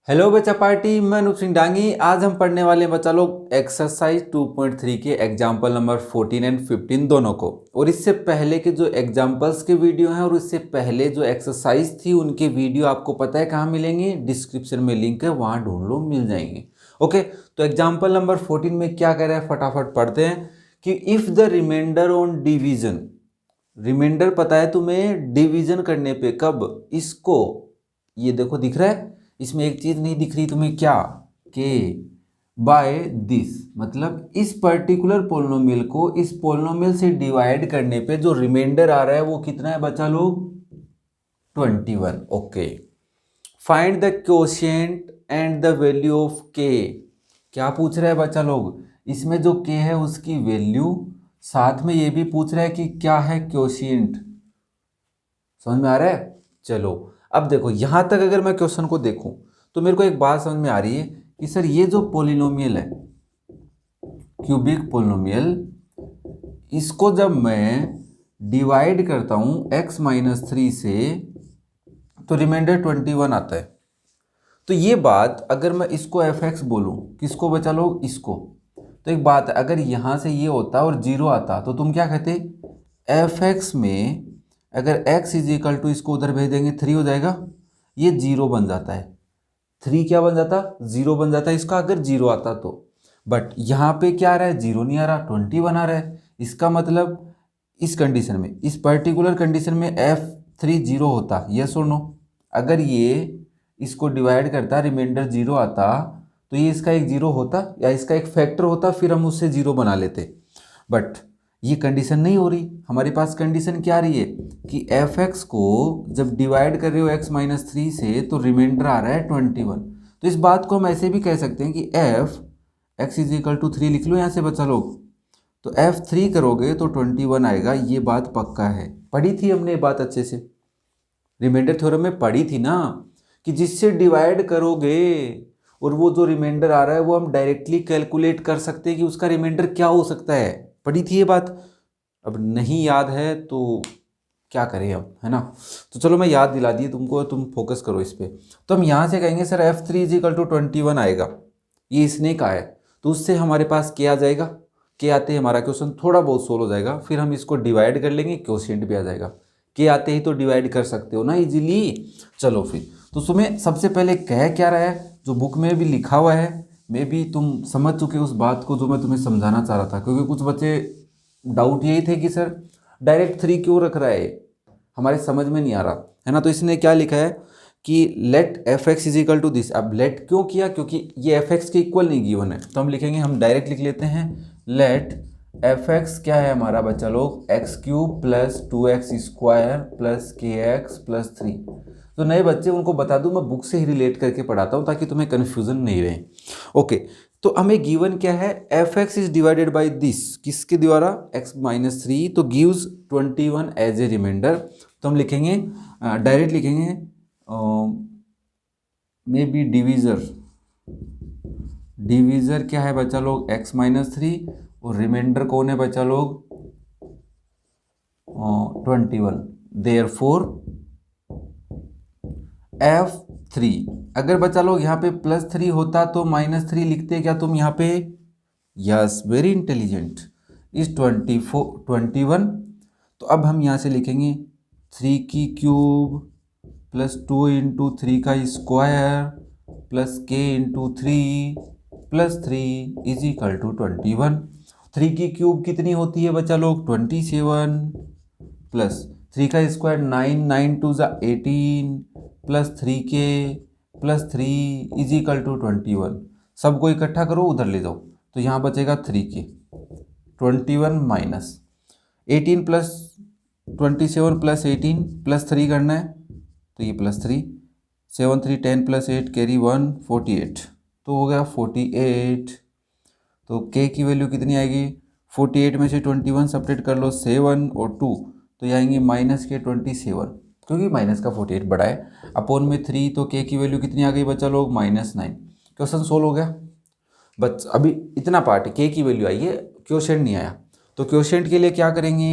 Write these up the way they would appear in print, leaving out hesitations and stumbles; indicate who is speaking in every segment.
Speaker 1: Hello बच्चा party, मैं अनुप सिंह डांगी। आज हम पढ़ने वाले हैं बच्चा लोग एक्सरसाइज 2.3 के एग्जाम्पल नंबर 14 एंड 15 दोनों को। और इससे पहले के जो एग्जाम्पल्स के वीडियो हैं और इससे पहले जो एक्सरसाइज थी उनके वीडियो आपको पता है कहाँ मिलेंगे? डिस्क्रिप्शन में लिंक है, वहाँ ढूंढ लो, मिल जाएंगे। ओके, तो एग्जाम्पल नंबर 14 में क्या कह रहा है फटाफट पढ़ते हैं कि if the remainder on division, remainder पता है तुम्हें डिवीजन करने पे कब इसको, ये देखो दिख रहा है, इसमें एक चीज नहीं दिख रही तुम्हें, क्या? के बाय दिस, मतलब इस पर्टिकुलर पोलिनोमियल को इस पोलिनोमियल से डिवाइड करने पे जो रिमाइंडर आ रहा है वो कितना है बच्चा लोग? 21। Okay, find the quotient and the value of के। क्या पूछ रहा है बच्चा लोग? इसमें जो के है उसकी वैल्यू, साथ में ये भी पूछ रहा है कि क्या है क्वोशिएंट। समझ में आ रहा है? चलो अब देखो, यहां तक अगर मैं क्वेश्चन को देखूं तो मेरे को एक बात समझ में आ रही है कि सर ये जो पोलिनोमियल है, क्यूबिक पोलिनोमियल, इसको जब मैं डिवाइड करता हूं x-3 से तो रिमाइंडर 21 आता है। तो ये बात अगर मैं इसको fx बोलूं, किसको बचा लो? इसको। तो एक बात है, अगर यहां से ये होता और जीरो आता तो तुम क्या कहते? fx में अगर x इज इक्वल टू, इसको उधर भेज देंगे 3 हो जाएगा, ये जीरो बन जाता है। 3 क्या बन जाता? जीरो बन जाता है इसका, अगर जीरो आता तो। बट यहाँ पे क्या आ रहा है? जीरो नहीं आ रहा, 21 आ रहा है। इसका मतलब इस कंडीशन में, इस पर्टिकुलर कंडीशन में f3 जीरो होता, यस और नो? अगर ये इसको डिवाइड करता, रिमाइंडर जीरो आता, तो ये इसका एक जीरो होता या इसका एक फैक्टर होता, फिर हम उससे जीरो बना लेते। बट ये कंडीशन नहीं हो रही। हमारे पास कंडीशन क्या आ रही है कि fx को जब डिवाइड कर रहे हो x-3 से तो रिमाइंडर आ रहा है 21। तो इस बात को हम ऐसे भी कह सकते हैं कि f x is equal to 3 लिख लो यहाँ से बच्चा लोग। तो f3 करोगे तो 21 आएगा, ये बात पक्का है। पढ़ी थी हमने ये बात अच्छे से, रिमाइंडर थ्योरम में पढ़ी थी ना, कि जिससे डिवाइड करोगे और वो जो रिमाइंडर आ रहा है वो हम डायरेक्टली कैलकुलेट कर सकते हैं कि उसका रिमाइंडर क्या हो सकता है। पढ़ी थी ये बात। अब नहीं याद है तो क्या करें अब, है ना? तो चलो मैं याद दिला दी तुमको, तुम फोकस करो इस पे। तो हम यहाँ से कहेंगे sir f3 is equal to 21 आएगा, ये इसने कहा है, तो उससे हमारे पास क्या आ जाएगा? के आते ही हमारा क्वेश्चन थोड़ा बहुत सोल्व हो जाएगा। फिर हम इसको डिवाइड कर लेंगे, क्वोशिएंट भी आ जाएगा। के आते ही तो डिवाइड कर सकते हो ना इजीली। चलो फिर, तो तुम्हें सबसे पहले कह क्या रहा है, जो बुक में भी लिखा हुआ है, मैं भी तुम समझ चुके उस बात को जो मैं तुम्हें समझाना चाह रहा था। क्योंकि कुछ बच्चे डाउट यही थे कि सर डायरेक्ट 3 क्यों रख रहा है, हमारे समझ में नहीं आ रहा है ना। तो इसने क्या लिखा है कि let f x is equal to this. अब लेट क्यों किया? क्योंकि ये एफ एक्स के इक्वल नहीं गिवन है, तो हम लिखेंगे, हम डायरेक्ट लिख लेते हैं, लेट एफ एक्स क्या है हमारा बच्चा लोग? X cube plus 2x square plus के एक्स प्लस 3। तो नए बच्चे उनको बता दूं, मैं बुक से ही रिलेट करके पढ़ाता हूं ताकि तुम्हें कन्फ्यूजन नहीं रहे। ओके, तो हमें गिवन क्या है? F x is divided by this, किसके द्वारा? x-3, तो गिव्स 21 एज ए रिमाइंडर। तो हम लिखेंगे, डायरेक्ट लिखेंगे, मे बी डिवीजर, डिवीजर क्या है बच्चा लोग? x-3, और रिमाइंडर कौन है बच्चा लोग? 21। देयरफॉर f3, अगर बच्चा लोग यहाँ पे +3 होता तो -3 लिखते क्या तुम यहाँ पे? Yes, very intelligent. इस 21। तो अब हम यहाँ से लिखेंगे 3 की क्यूब प्लस 2 इंटू 3 का square plus k into 3 plus 3 is equal to 21। 3 की क्यूब कितनी होती है बच्चा लोग? 27 प्लस 3 का स्क्वायर 9, 9 टू ज़ा 18 plus 3k plus 3 is equal to 21। सबको इकट्ठा करो, उधर ले जाओ, तो यहाँ बचेगा 3k। 21 minus 18 plus 27 plus 18 plus 3 करना है, तो ये प्लस 3, 7 3 10 प्लस 8 कैरी 1 48, तो हो गया 48। तो k की वैल्यू कितनी आएगी? 48 में से 21 सपरेट कर लो, 7 और 2, तो ये आएंगे -27, क्योंकि माइनस का 48 बड़ा है, अपोन में 3, तो k की वैल्यू कितनी आ गई बच्चा लोग? -9। क्वेश्चन सोल्व हो गया। बस अभी इतना पार्ट, k की वैल्यू आई है, क्वोशिएंट नहीं आया। तो क्वोशिएंट के लिए क्या करेंगे?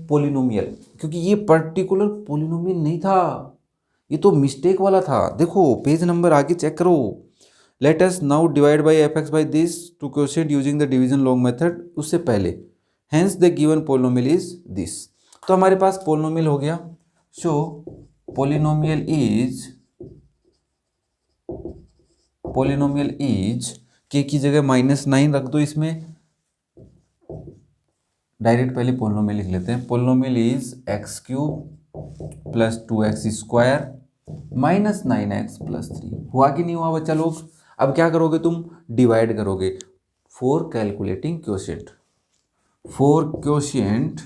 Speaker 1: पोलिनोमियल, क्योंकि ये पर्टिकुलर पोलिनोमियल नहीं था, ये तो मिस्टेक वाला था, देखो पेज नंबर आगे चेक करो। Let us now divide by f x by this to question using the division long method, उससे पहले hence the given polynomial is this. तो हमारे पास पोलिनोमियल हो गया। सो पोलिनोमियल इज के की जगह -9 रख दो इसमें, डायरेक्ट पहले पोलिनोमियल लिख लेते हैं। Polynomial is x³ plus 2x square minus 9x plus 3। हुआ कि नहीं हुआ बच्चा लोग? अब क्या करोगे तुम? डिवाइड करोगे for calculating quotient. For quotient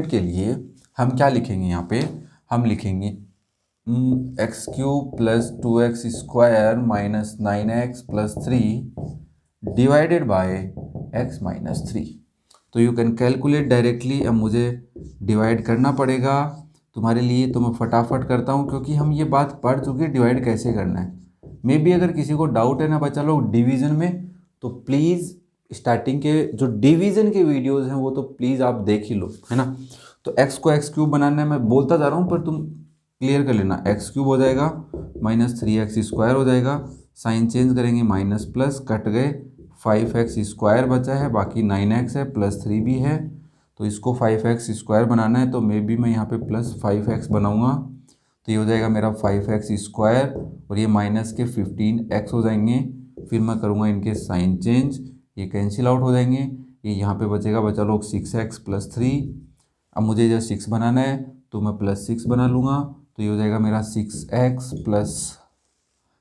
Speaker 1: के लिए हम क्या लिखेंगे? यहाँ पे हम लिखेंगे x³ plus 2x square minus 9x plus 3 divided by x minus 3। तो यू कैन कैलकुलेट डायरेक्टली। अब मुझे डिवाइड करना पड़ेगा तुम्हारे लिए, तो मैं फटाफट करता हूँ क्योंकि हम ये बात पढ़ चुके हैं डिवाइड कैसे करना है। मे बी अगर किसी को डाउट है ना बच्चा लोग डिवीज़न में, तो प्लीज़ स्टार्टिंग के जो डिवीज़न के वीडियोज़ हैं वो तो प्लीज़ आप देख ही लो, है ना। तो x को x³ बनाना है, मैं बोलता जा रहा हूँ पर तुम क्लियर कर लेना। x³ हो जाएगा माइनस 3x स्क्वायर हो जाएगा, साइन चेंज करेंगे माइनस प्लस कट गए, 5x स्क्वायर बचा है, बाकी 9x है, प्लस 3 भी है। तो इसको 5x स्क्वायर बनाना है, तो मे बी मैं यहाँ पे प्लस 5x बनाऊँगा, तो ये हो जाएगा मेरा 5x स्क्वायर और ये माइनस के 15x हो जाएंगे। फिर मैं करूँगा इनके साइन चेंज, ये कैंसिल आउट हो जाएंगे। ये यहाँ पे बचेगा बचा लोग 6x प्लस 3। अब मुझे जब 6 बनाना है तो मैं प्लस 6 बना लूँगा, तो ये हो जाएगा मेरा 6x प्लस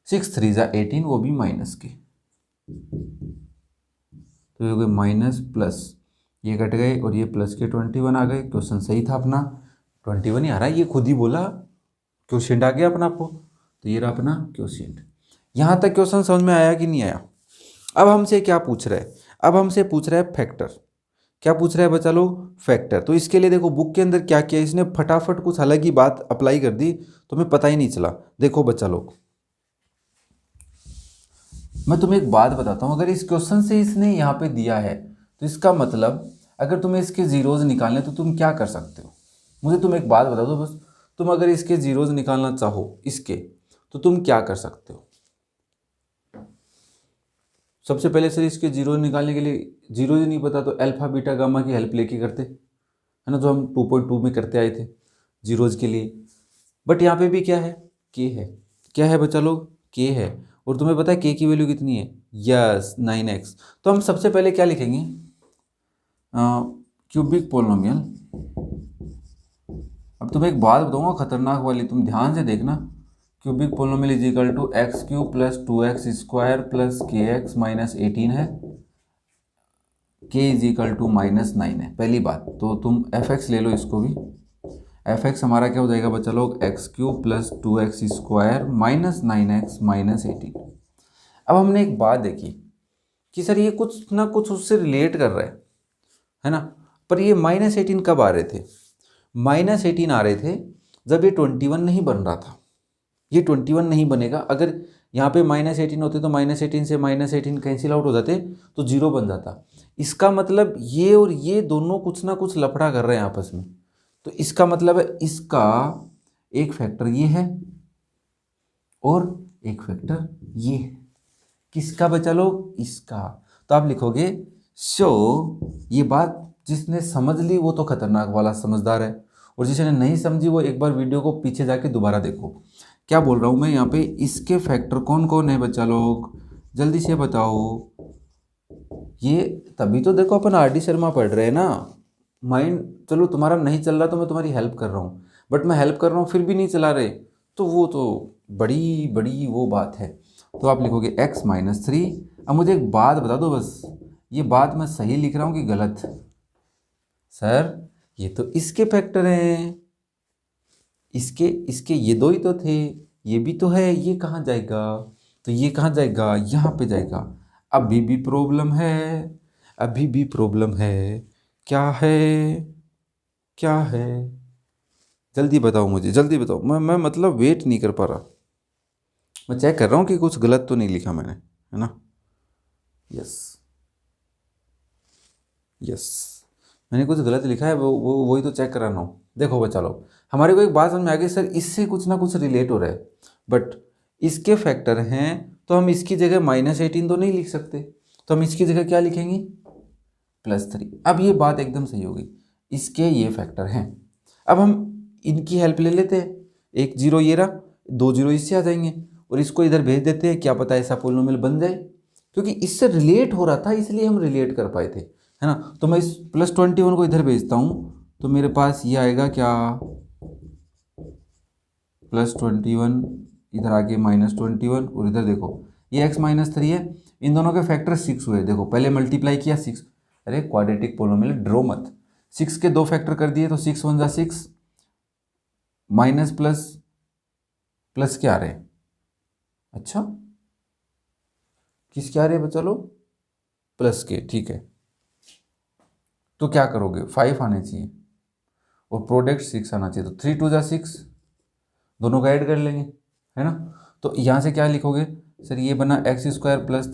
Speaker 1: 6 3 ज़ा 18, वो भी माइनस के, तो ये हो गए माइनस प्लस, ये कट गए और ये प्लस के 21 आ गए। क्वेश्चन सही था अपना, 21 ही आ रहा है, ये खुद ही बोला क्वेश्चन आ गया अपना आपको। तो ये रहा अपना क्वेश्चन। यहाँ तक क्वेश्चन समझ में आया कि नहीं आया? अब हमसे क्या पूछ रहा है? अब हमसे पूछ रहा है फैक्टर। क्या पूछ रहा है बच्चा लोग? फैक्टर। तो इसके लिए देखो बुक के अंदर क्या किया इसने, फटाफट कुछ अलग ही बात अप्लाई कर दी, तो हमें पता ही नहीं चला। देखो बच्चा लोग, मैं तुम्हें एक बात बताता हूँ, अगर इस क्वेश्चन से इसने यहाँ पे दिया है तो इसका मतलब अगर तुम्हें इसके जीरोज निकालने तो तुम क्या कर सकते हो? मुझे तुम एक बात बता दो बस, तुम अगर इसके जीरोज निकालना चाहो इसके, तो तुम क्या कर सकते हो? सबसे पहले सर इसके जीरो निकालने के लिए जीरो ही नहीं पता तो अल्फा बीटा गामा की हेल्प लेके करते, है ना, जो हम 2.2 में करते आए थे जीरोज के लिए। बट यहाँ पे भी क्या है? के है। क्या है बच्चा लोग? के है। और तुम्हें पता है के की वैल्यू कितनी है? Yes 9x। तो हम सबसे पहले क्या लिखेंगे? Cubic polynomial. अब तुम्हें एक बात बताऊंगा खतरनाक वाली, तुम ध्यान से देखना। Cubic polynomial is equal to x³ plus 2x square plus kx minus 18 है, k इज इक्वल टू -9 है। पहली बात तो तुम fx ले लो, इसको भी fx हमारा क्या हो जाएगा बच्चा लोग? x³ plus 2x square minus 9x minus 18। अब हमने एक बात देखी कि सर ये कुछ ना कुछ उससे रिलेट कर रहा है ना, पर ये -18 कब आ रहे थे? -18 आ रहे थे जब ये 21 नहीं बन रहा था। ये 21 नहीं बनेगा। अगर यहाँ पे -18 होते तो -18 से -18 कैंसिल आउट हो जाते तो 0 बन जाता। इसका मतलब ये और ये दोनों कुछ ना कुछ लफड़ा कर रहे हैं आपस में। तो इसका मतलब है इसका एक फैक्टर ये है और एक फैक्टर ये है। किसका बचा लोग? इसका। तो आप लिखोगे सो ये बात जिसने समझ ली वो तो खतरनाक वाला समझदार है, और जिसने नहीं समझी वो एक बार वीडियो को पीछे जाके दोबारा देखो। क्या बोल रहा हूँ मैं यहाँ पे? इसके फैक्टर कौन कौन है बच्चा लोग? जल्दी से बताओ। ये तभी तो देखो अपन आर डी शर्मा पढ़ रहे हैं ना। माइंड चलो तुम्हारा नहीं चल रहा तो मैं तुम्हारी हेल्प कर रहा हूँ, बट मैं हेल्प कर रहा हूँ फिर भी नहीं चला रहे, तो वो तो बड़ी बड़ी वो बात है। तो आप लिखोगे x माइनस 3। अब मुझे एक बात बता दो बस, ये बात मैं सही लिख रहा हूँ कि गलत? सर ये तो इसके फैक्टर हैं, इसके इसके ये दो ही तो थे, ये भी तो है, ये कहाँ जाएगा? तो ये कहाँ जाएगा? यहाँ पे जाएगा। अभी भी प्रॉब्लम है, अभी भी प्रॉब्लम है। क्या है? क्या है? जल्दी बताओ मुझे, जल्दी बताओ। मैं मतलब वेट नहीं कर पा रहा, मैं चेक कर रहा हूँ कि कुछ गलत तो नहीं लिखा मैंने, है ना। यस यस, मैंने कुछ गलत लिखा है, वो वही तो चेक कराना हो। देखो बच्चा लोग, हमारे को एक बात समझ में आ गई सर, इससे कुछ ना कुछ रिलेट हो रहा है, बट इसके फैक्टर हैं तो हम इसकी जगह -18 तो नहीं लिख सकते, तो हम इसकी जगह क्या लिखेंगे, +3। अब ये बात एकदम सही होगी, इसके ये फैक्टर हैं। अब हम इनकी हेल्प ले लेते हैं, एक जीरो ये रहा, 2 जीरो इससे आ जाएंगे, और इसको इधर भेज देते हैं, क्या पता ऐसा पोलिनोमियल बन जाए, क्योंकि इससे रिलेट हो रहा था इसलिए हम रिलेट कर पाए थे, है ना। तो मैं इस +21 को इधर भेजता हूँ, तो मेरे पास ये आएगा क्या, +21 इधर आगे -21, और इधर देखो ये x-3 है, इन दोनों के फैक्टर 6 हुए, देखो पहले मल्टीप्लाई किया 6, अरे क्वाड्रेटिक पोलिनोमियल ड्रो मत, 6 के 2 फैक्टर कर दिए तो 6 1 जा 6, माइनस प्लस प्लस क्या आ रहे हैं, अच्छा किस क्या आ रहे हैं बच्चा लोग, प्लस के, ठीक है। तो क्या करोगे, 5 आने चाहिए और प्रोडक्ट 6 आना चाहिए, तो 3 2 जा 6, दोनों का ऐड कर लेंगे, है ना। तो यहाँ से क्या लिखोगे सर, ये बना x² +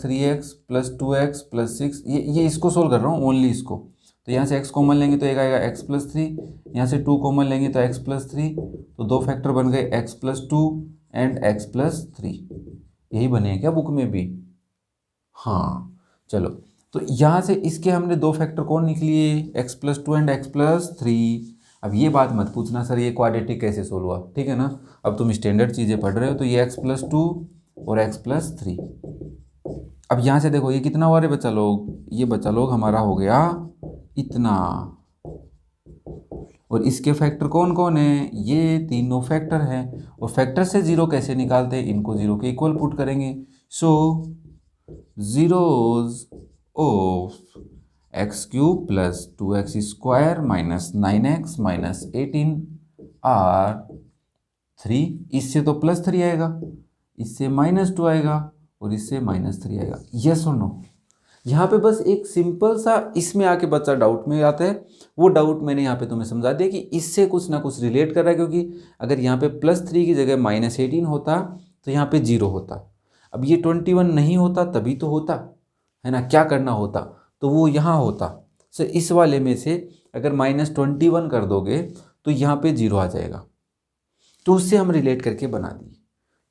Speaker 1: 3x + 2x + 6, ये इसको सोल्व कर रहा हूँ ओनली इसको, तो यहाँ से x कॉमन लेंगे तो एक आएगा x + 3, यहाँ से 2 कॉमन लेंगे तो x + 3, तो 2 फैक्टर बन गए x + 2 एंड x + 3, यही बने हैं क्या बुक में भी, हाँ चलो। तो यहाँ से इसके हमने 2 फैक्टर कौन निकलिए, x + 2 एंड x + 3। अब ये बात मत पूछना सर ये क्वाड्रेटिक कैसे सोल्व हुआ, ठीक है ना, अब तुम स्टैंडर्ड चीज़ें पढ़ रहे हो, तो ये x + 2 और x + 3। अब यहाँ से देखो ये कितना हुआ रे बच्चा लोग, ये बच्चा लोग हमारा हो गया इतना, और इसके फैक्टर कौन कौन है, ये तीनों फैक्टर हैं, और फैक्टर से जीरो कैसे निकालते हैं, इनको जीरो के इक्वल पुट करेंगे, सो zeros of x³ + 2x² - 9x - 18 are 3, इससे तो +3 आएगा, इससे -2 आएगा, और इससे -3 आएगा, यस और नो। यहाँ पे बस एक सिंपल सा इसमें आके बच्चा डाउट में आता है, वो डाउट मैंने यहाँ पे तुम्हें समझा दिया कि इससे कुछ ना कुछ रिलेट कर रहा है, क्योंकि अगर यहाँ पे +3 की जगह -18 होता तो यहाँ पे 0 होता, अब ये 21 नहीं होता तभी तो होता है ना, क्या करना होता, तो वो यहाँ होता सर, इस वाले में से अगर -21 कर दोगे तो यहाँ पे 0 आ जाएगा, तो उससे हम रिलेट करके बना दिए,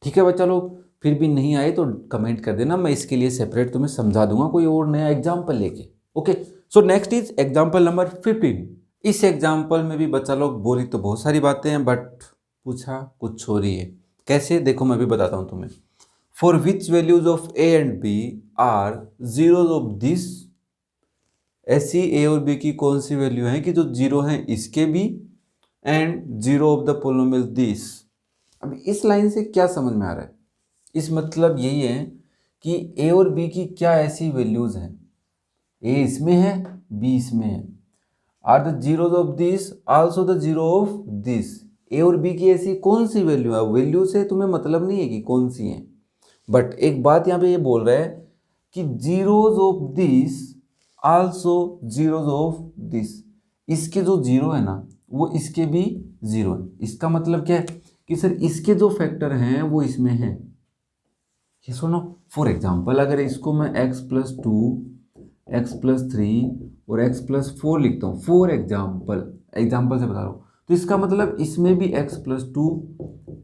Speaker 1: ठीक है बच्चा लोग। फिर भी नहीं आए तो कमेंट कर देना, मैं इसके लिए सेपरेट तुम्हें समझा दूंगा कोई और नया एग्जाम्पल लेके, okay. So next is example number 15। इस एग्जाम्पल में भी बच्चा लोग बोली तो बहुत सारी बातें हैं, बट पूछा कुछ हो रही है, कैसे देखो मैं भी बताता हूँ तुम्हें। For which values of a and b are zeros of this, ऐसी a और b की कौन सी वैल्यू है कि जो जीरो है इसके भी and zero of the polynomial this. अब इस लाइन से क्या समझ में आ रहा है, इस मतलब यही है कि a और b की क्या ऐसी वैल्यूज हैं, a इसमें है b इसमें है, are the zeros of this also the zero of this, a और b की ऐसी कौन सी वैल्यू है, वैल्यू से तुम्हें मतलब नहीं है कि कौन सी है, बट एक बात यहाँ पे ये बोल रहा है कि zeros of this also zeros of this, इसके जो जीरो है ना वो इसके भी जीरो है, इसका मतलब क्या है कि सर इसके जो फैक्टर हैं वो इसमें हैं, ये सुनो। फॉर एग्जाम्पल अगर इसको मैं x + 2 x + 3 और x + 4 लिखता हूँ, फॉर एग्जाम्पल से बता रहा हूँ, तो इसका मतलब इसमें भी x + 2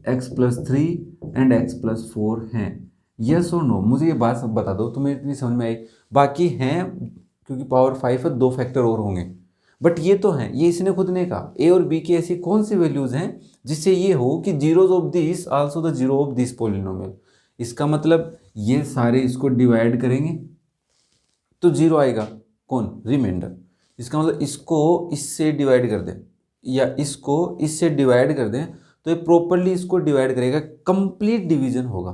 Speaker 1: x + 3 एंड x + 4 हैं, यस और नो। मुझे ये बात सब बता दो, तुम्हें इतनी समझ में आई, बाकी हैं क्योंकि पावर 5 है 2 फैक्टर और होंगे, बट ये तो हैं, ये इसने खुद ने कहा a और b की ऐसी कौन सी वैल्यूज हैं जिससे ये हो कि zeros of this also the zero of this polynomial, इसका मतलब ये सारे इसको डिवाइड करेंगे तो जीरो आएगा, कौन, रिमाइंडर, इसका मतलब इसको इससे डिवाइड कर दें या इसको इससे डिवाइड कर दें तो ये प्रॉपरली इसको डिवाइड करेगा, कंप्लीट डिवीजन होगा।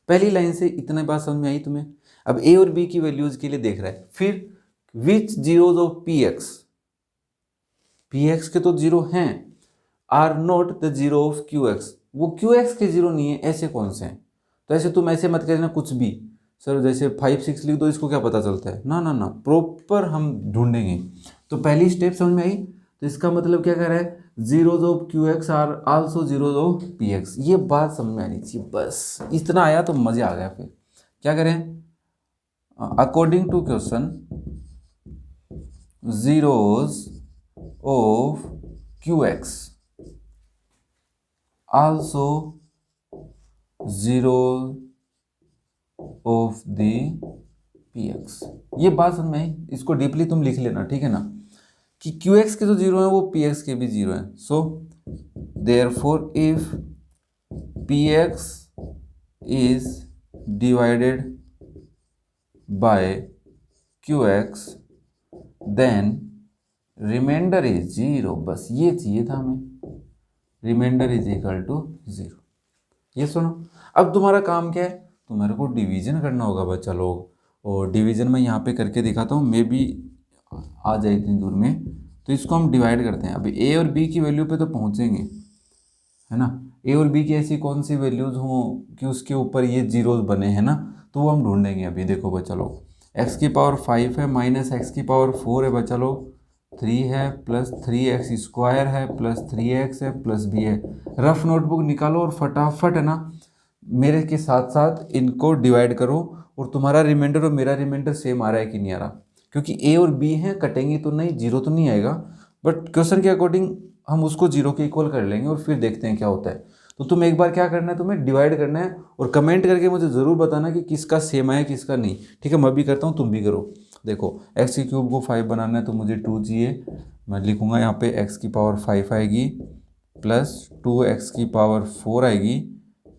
Speaker 1: पहली लाइन से इतना बात समझ में आई तुम्हें। अब a और b की वैल्यूज के लिए देख रहा है, फिर विच जीरोज ऑफ px के तो जीरो हैं, are not the zero of qx, वो qx के जीरो नहीं है, ऐसे कौन से हैं, तो ऐसे तुम ऐसे मत कहना कुछ भी सर, जैसे 5 6 लिख दो इसको क्या पता चलता है, ना ना ना, प्रॉपर हम ढूंढेंगे। तो पहली स्टेप समझ में आई, तो इसका मतलब क्या कह रहा है, zeros of qx are also zeros of px, ये बात समझ में आनी चाहिए, बस इतना आया तो मजे आ गया। फिर क्या करें, according to question zeros of qx also zeros of the px। ये बात समझ में आई? इसको डीपली तुम लिख लेना, ठीक है ना, कि qx के जो जीरो हैं वो px के भी जीरो हैं। So therefore if px is divided by qx then remainder is zero. बस ये चाहिए था हमें, remainder is equal to zero. ये सुनो, अब तुम्हारा काम क्या है, तुम्हारे को डिवीजन करना होगा बच्चा लोग, और डिवीजन में यहाँ पे करके दिखाता हूँ, मे भी आ जाए इतनी दूर में। तो इसको हम डिवाइड करते हैं। अभी ए और बी की वैल्यू पे तो पहुँचेंगे, है ना। ए और बी की ऐसी कौन सी वैल्यूज़ हों कि उसके ऊपर ये जीरोज बने हैं ना, तो वो हम ढूंढेंगे। अभी देखो बच्चा लोग, एक्स की पावर 5 है माइनस एक्स की पावर 4 है बच्चा लोग, 3 है प्लस 3x स्क्वायर है प्लस 3x है प्लस b है। रफ नोटबुक निकालो और फटाफट, है ना, मेरे के साथ साथ इनको डिवाइड करो, और तुम्हारा रिमाइंडर और मेरा रिमाइंडर सेम आ रहा है कि नहीं आ रहा, क्योंकि ए और बी हैं, कटेंगी तो नहीं, जीरो तो नहीं आएगा, बट क्वेश्चन के अकॉर्डिंग हम उसको जीरो के इक्वल कर लेंगे और फिर देखते हैं क्या होता है। तो तुम एक बार क्या करना है, तुम्हें डिवाइड करना है और कमेंट करके मुझे ज़रूर बताना कि किसका सेम है किसका नहीं, ठीक है। मैं भी करता हूँ, तुम भी करो। देखो, एक्स की क्यूब को 5 बनाना है तो मुझे 2 चाहिए। मैं लिखूँगा यहाँ पे एक्स की पावर 5 आएगी प्लस 2x की पावर 4 आएगी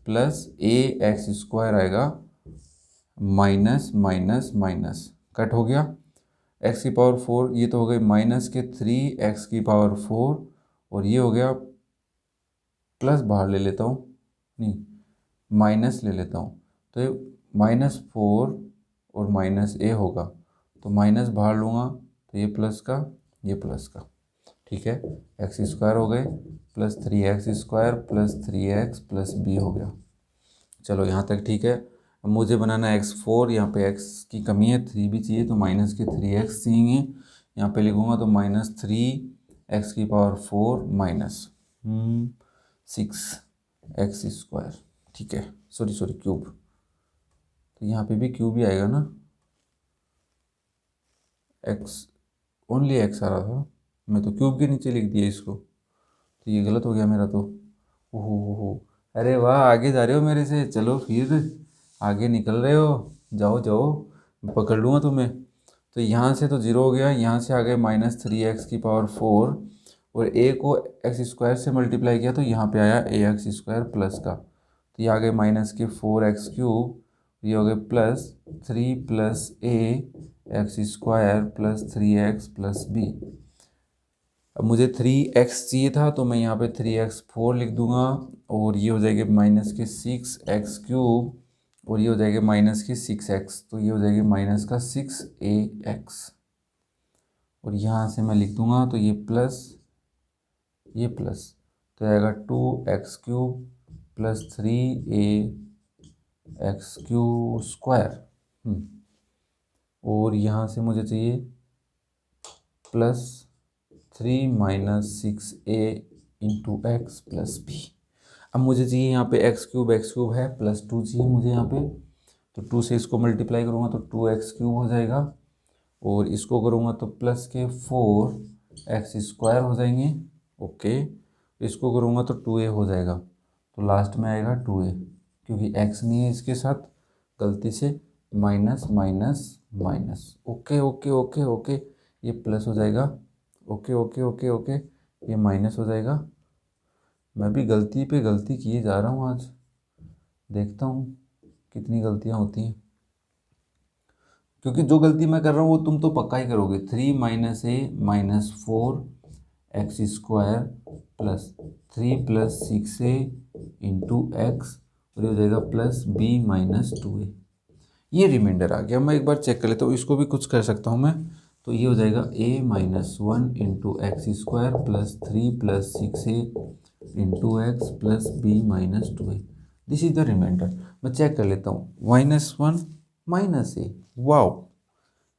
Speaker 1: प्लस ax स्क्वायर आएगा माइनस माइनस माइनस कट हो गया। एक्स की पावर 4 ये तो हो गई माइनस के 3x की पावर 4, और ये हो गया प्लस, बाहर ले लेता हूँ, नहीं माइनस ले लेता हूँ, तो ये -4 और माइनस ए होगा, तो माइनस बाहर लूँगा तो ये प्लस का ये प्लस का, ठीक है। एक्स स्क्वायर हो गए plus 3x square plus 3x plus b हो गया। चलो यहाँ तक ठीक है। अब मुझे बनाना है x4, यहाँ पे x की कमी है, 3 भी चाहिए, तो माइनस के 3x चाहिए। यहाँ पे लिखूँगा तो -3x की पावर 4 माइनस 6x स्क्वायर, ठीक है, सॉरी क्यूब, तो यहाँ पे भी क्यूब ही आएगा ना, x ओनली x आ रहा था, मैं तो क्यूब के नीचे लिख दिया इसको, तो ये गलत हो गया मेरा तो। ओहो, अरे वाह, आगे जा रहे हो मेरे से, चलो फिर आगे निकल रहे हो, जाओ जाओ, पकड़ लूँगा तुम्हें। तो यहाँ से तो जीरो हो गया, यहाँ से आ गए -3x की पावर 4, और a को x स्क्वायर से मल्टीप्लाई किया तो यहाँ पे आया ax स्क्वायर प्लस का, तो ये आ गए माइनस के 4x क्यूब, ये हो गए plus 3 plus ax square plus 3x plus b। अब मुझे 3x चाहिए था तो मैं यहाँ पे 3x4 लिख दूंगा, और ये हो जाएगा माइनस के 6x क्यूब, और ये हो जाएगा माइनस के 6x, तो ये हो जाएगा माइनस का 6ax, और यहाँ से मैं लिख दूंगा तो ये प्लस तो आएगा 2x cube plus 3ax cube square, और यहाँ से मुझे चाहिए plus 3 minus 6a into x plus b. अब मुझे चाहिए यहाँ पे एक्स क्यूब है प्लस 2 चाहिए मुझे यहाँ पे, तो 2 से इसको मल्टीप्लाई करूँगा तो 2x क्यूब हो जाएगा, और इसको करूँगा तो प्लस के 4x स्क्वायर हो जाएंगे, ओके। इसको करूँगा तो 2a हो जाएगा, तो लास्ट में आएगा 2a, क्योंकि x नहीं है इसके साथ, गलती से minus minus minus, okay okay okay okay, ये प्लस हो जाएगा, ओके ओके ओके ओके, ये माइनस हो जाएगा। मैं भी गलती पे गलती किए जा रहा हूँ आज, देखता हूँ कितनी गलतियाँ होती हैं, क्योंकि जो गलती मैं कर रहा हूँ वो तुम तो पक्का ही करोगे। 3 minus a minus 4x square plus 3 plus 6a into x, और ये हो जाएगा प्लस b माइनस 2a। ये रिमाइंडर आ गया। मैं एक बार चेक कर लेता हूँ, इसको भी कुछ कर सकता हूँ मैं, तो ये हो जाएगा a minus 1 into x square plus 3 plus 6a into x plus b minus 2a। This is the remainder. मैं चेक कर लेता हूँ, -1 minus a, wow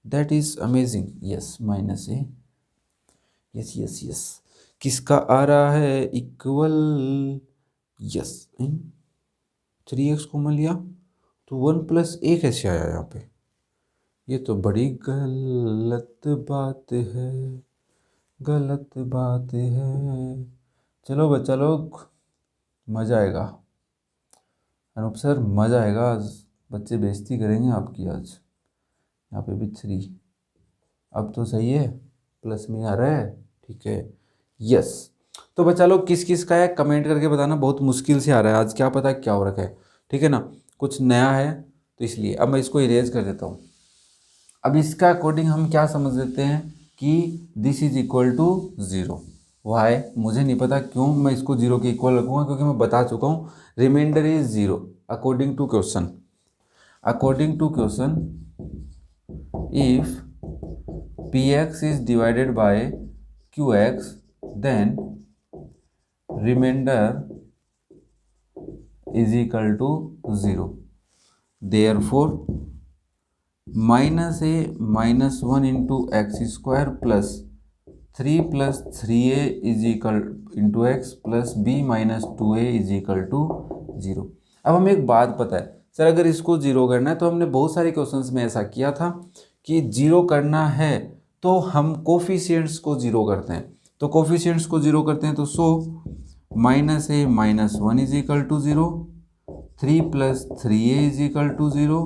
Speaker 1: that is amazing, yes minus a, yes yes yes. किसका आ रहा है equal, yes 3x common लिया तो 1 प्लस a कैसे आया यहाँ पे, ये तो बड़ी गलत बात है, गलत बात है। चलो बच्चा लोग, मज़ा आएगा। अनूप सर मज़ा आएगा आज, बच्चे बेइज्जती करेंगे आपकी आज। यहाँ पे भी 3, अब तो सही है, प्लस में आ रहा है, ठीक है, यस। तो बच्चा लोग किस किस का है कमेंट करके बताना, बहुत मुश्किल से आ रहा है आज, क्या पता क्या हो रखा है, ठीक है ना, कुछ नया है तो इसलिए। अब मैं इसको इरेज कर देता हूँ। अब इसका अकॉर्डिंग हम क्या समझ लेते हैं कि this is equal to 0। Why मुझे नहीं पता क्यों मैं इसको 0 के इक्वल रखूँगा, क्योंकि मैं बता चुका हूँ remainder is 0 according to question. According to question, if px is divided by qx, then remainder is equal to 0. Therefore minus a minus 1 into x square plus 3 plus 3a is equal into x plus b minus 2a is equal to 0। अब हमें एक बात पता है sir, अगर इसको 0 करना है तो हमने बहुत सारे क्वेश्चंस में ऐसा किया था कि 0 करना है तो हम कोफिशिएंट्स को 0 करते हैं। तो कोफिशिएंट्स को 0 करते हैं तो so minus a minus 1 is equal to 0, 3 plus 3a is equal to 0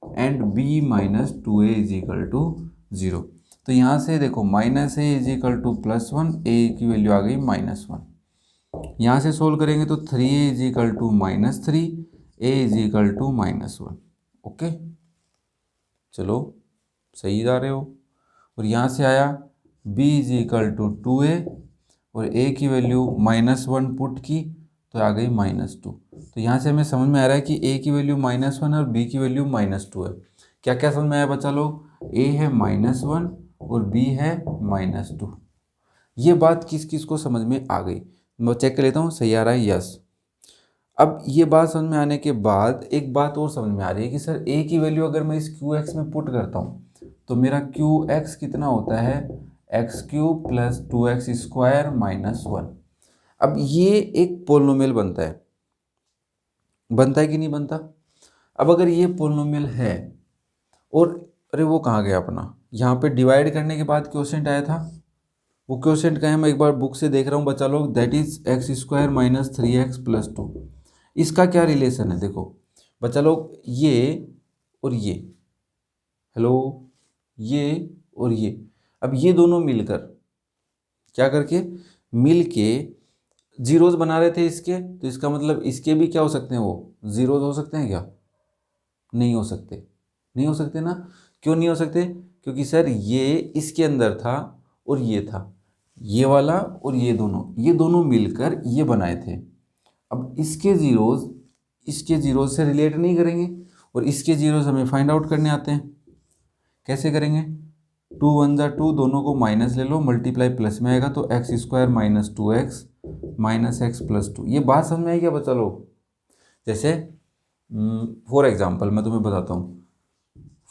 Speaker 1: and b minus 2a is equal to 0। तो यहाँ से देखो minus a is equal to plus 1, a की वैल्यू आ गई -1। यहाँ से सोल्व करेंगे तो 3a is equal to -3, a is equal to -1। Okay, चलो सही जा रहे हो। और यहाँ से आया b is equal to 2a और a की वैल्यू -1 पुट की तो आ गई -2। तो यहाँ से हमें समझ में आ रहा है कि a की वैल्यू -1 और b की वैल्यू -2 है। क्या क्या समझ में आया बच्चा लोग? a है -1 और b है -2। ये बात किस किस को समझ में आ गई? मैं चेक कर लेता हूँ, सही आ रहा है, यस। अब ये बात समझ में आने के बाद एक बात और समझ में आ रही है कि सर a की वैल्यू अगर मैं इस QX में पुट करता हूँ तो मेरा QX कितना होता है, x³ प्लस 2x स्क्वायर -1। अब ये एक पोलिनोमियल बनता है कि नहीं बनता? अब अगर ये पोलिनोमियल है और अरे वो कहाँ गया अपना, यहाँ पे डिवाइड करने के बाद क्वोशिएंट आया था, वो क्वोशिएंट का है, मैं एक बार बुक से देख रहा हूँ बच्चा लोग, दैट इज x² - 3x + 2। इसका क्या रिलेशन है? देखो बच्चा लोग, ये और ये, हेलो, ये और ये, अब ये दोनों मिलकर क्या करके मिल के जीरोज बना रहे थे इसके, तो इसका मतलब इसके भी क्या हो सकते हैं, वो जीरोज हो सकते हैं क्या? नहीं हो सकते, नहीं हो सकते ना। क्यों नहीं हो सकते? क्योंकि सर ये इसके अंदर था और ये था, ये वाला और ये दोनों मिलकर ये बनाए थे। अब इसके जीरोज से रिलेट नहीं करेंगे और इसके जीरोज हमें फाइंड आउट करने आते हैं। कैसे करेंगे? 2 × 1 = 2, दोनों को माइनस ले लो, मल्टीप्लाई प्लस में आएगा तो x² - 2x - x + 2। ये बात समझ में आई क्या बच्चा लोग? जैसे फॉर एग्जांपल मैं तुम्हें बताता हूँ,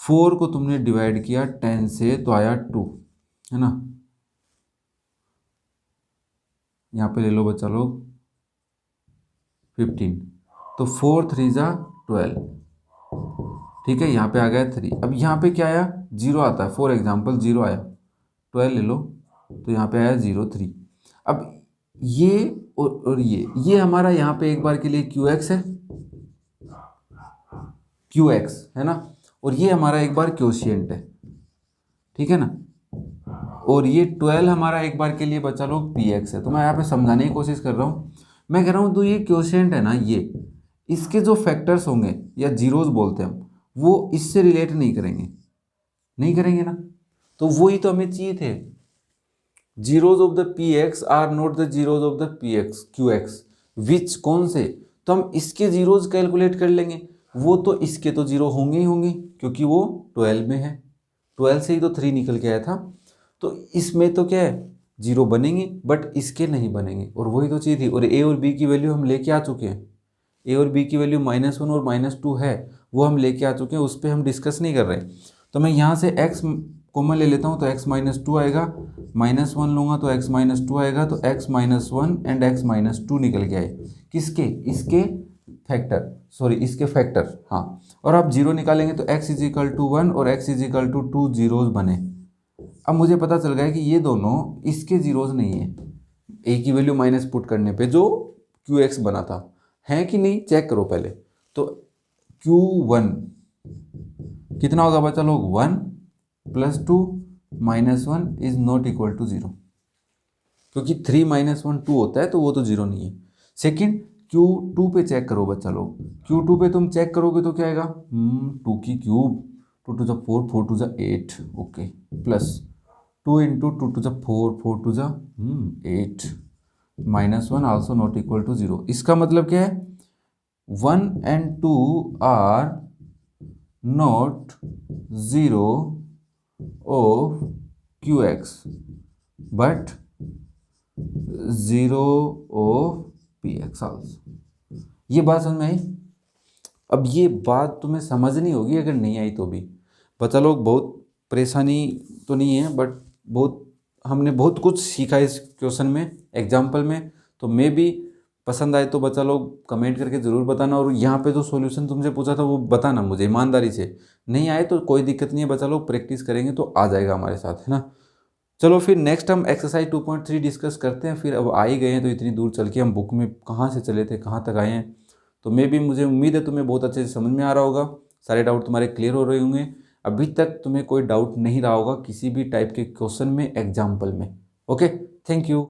Speaker 1: 4 को तुमने डिवाइड किया 10 से तो आया 2, है ना। यहाँ पे ले लो बच्चा लोग 15, तो 4 × 3 = 12, ठीक है। यहाँ पे आ गया 3। अब यहाँ पे क्या आया? 0 आता है, फॉर एग्जांपल 0 आया, 12 ले लो तो यहाँ पे आया 0, 3। अब ये और ये हमारा यहाँ पे एक बार के लिए QX है, QX है ना, और ये हमारा एक बार क्वोशिएंट है, ठीक है ना। और ये 12 हमारा एक बार के लिए बच्चा लोग PX है। तो मैं यहाँ पे समझाने की कोशिश कर रहा हूँ, मैं कह रहा हूँ तो ये क्वोशिएंट है ना, ये इसके जो फैक्टर्स होंगे या जीरोज बोलते हैं हम, वो इससे रिलेट नहीं करेंगे ना। तो वही तो हमें चाहिए थे, zeros of the PX are not the zeros of the QX, which कौन से? तो हम इसके जीरोज कैलकुलेट कर लेंगे, वो तो इसके तो जीरो होंगे ही होंगे क्योंकि वो 12 में है, 12 से ही तो 3 निकल के आया था। तो इसमें तो क्या है, जीरो बनेंगे बट इसके नहीं बनेंगे, और वही तो चीज़ थी। और a और b की वैल्यू हम लेके आ चुके हैं, a और b की वैल्यू -1 और -2 है, वो हम लेके आ चुके हैं, उस पर हम डिस्कस नहीं कर रहे। तो मैं यहाँ से x कॉमन ले लेता हूँ तो x - 2 आएगा, -1 लूँगा तो x - 2 आएगा, तो x - 1 एंड x - 2 निकल के आए। किसके? इसके फैक्टर, हाँ। और आप जीरो निकालेंगे तो x = 1 और x = 2 जीरोज बने। अब मुझे पता चल गया कि ये दोनों इसके जीरोज नहीं है, ए की वैल्यू माइनस पुट करने पे जो क्यू एक्स बना था, है कि नहीं चेक करो पहले। तो Q1 कितना होगा बच्चा लोग, 1 + 2 - 1 इज नॉट इक्वल टू 0, क्योंकि 3 - 1 2 होता है, तो वो तो 0 नहीं है। सेकेंड Q2 पे चेक करो बच्चा लोग, Q2 पे तुम चेक करोगे तो क्या आएगा, 2 की cube, 2 to the 4, 4 to the 8, okay, plus 2 × 2 to the 4, 4 to the 8, -1 also not equal to 0। इसका मतलब क्या है, 1 and 2 are not 0 of QX but 0 of PX also. ये बात समझ में आई। अब ये बात तुम्हें समझनी होगी, अगर नहीं आई तो भी बच्चा लोग, बहुत परेशानी तो नहीं है, बट हमने बहुत कुछ सीखा इस क्वेश्चन में, एग्जाम्पल में। तो मे भी पसंद आए तो बच्चा लोग कमेंट करके ज़रूर बताना, और यहाँ पे जो सॉल्यूशन तुमसे पूछा था वो बताना मुझे ईमानदारी से। नहीं आए तो कोई दिक्कत नहीं है बच्चा लोग, प्रैक्टिस करेंगे तो आ जाएगा हमारे साथ, है ना। चलो फिर नेक्स्ट हम एक्सरसाइज 2.3 डिस्कस करते हैं। फिर अब आ ही गए हैं तो इतनी दूर चल के हम बुक में कहाँ से चले थे कहाँ तक आए हैं, तो मे भी मुझे उम्मीद है तुम्हें बहुत अच्छे से समझ में आ रहा होगा, सारे डाउट तुम्हारे क्लियर हो रहे होंगे। अभी तक तुम्हें कोई डाउट नहीं रहा होगा किसी भी टाइप के क्वेश्चन में, एग्जाम्पल में। Okay, thank you.